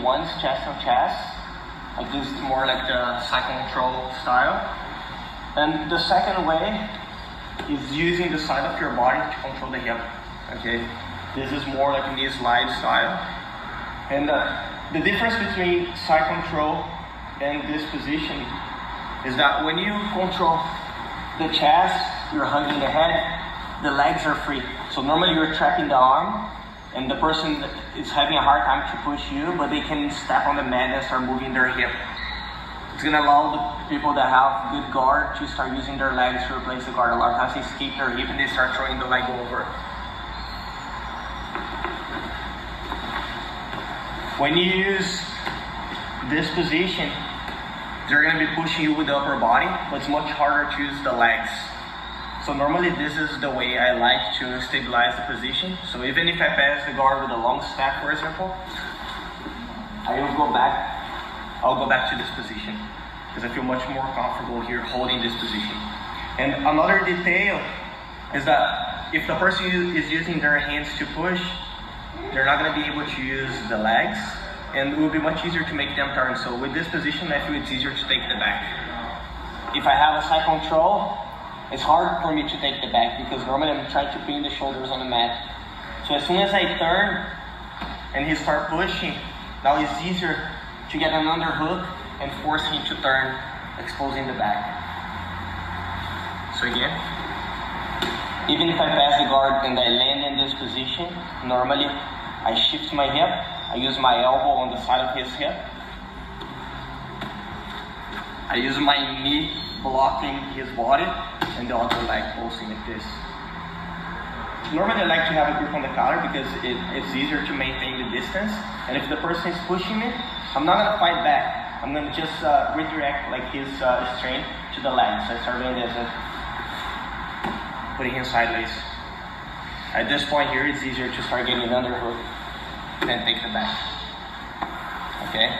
One's chest on chest, like this is more like the cycle control style. And the second way is using the side of your body to control the hip, okay? This is more like a knee slide style. And the difference between side control and this position is that when you control the chest, you're hugging the head, the legs are free. So normally you're trapping the arm, and the person is having a hard time to push you, but they can step on the mat and start moving their hip. It's gonna allow the people that have good guard to start using their legs to replace the guard. A lot of times they escape their hip and they start throwing the leg over. When you use this position, they're gonna be pushing you with the upper body, but it's much harder to use the legs. So normally this is the way I like to stabilize the position. So even if I pass the guard with a long step, for example, I'll go back to this position because I feel much more comfortable here holding this position. And another detail is that if the person is using their hands to push, they're not going to be able to use the legs, and it will be much easier to make them turn. So with this position, I feel it's easier to take the back. If I have a side control, it's hard for me to take the back because normally I'm trying to bring the shoulders on the mat. So as soon as I turn and he starts pushing, now it's easier to get an underhook and force him to turn, exposing the back. So again, even if I pass the guard and I land in this position, normally I shift my hip, I use my elbow on the side of his hip, I use my knee blocking his body, and the other leg pulsing like this. Normally I like to have a grip on the collar because it's easier to maintain the distance, and if the person is pushing me, I'm not going to fight back. I'm going to just redirect like his strain to the legs. I start doing this, putting him sideways. At this point here, it's easier to start getting an underhook than take the back. Okay?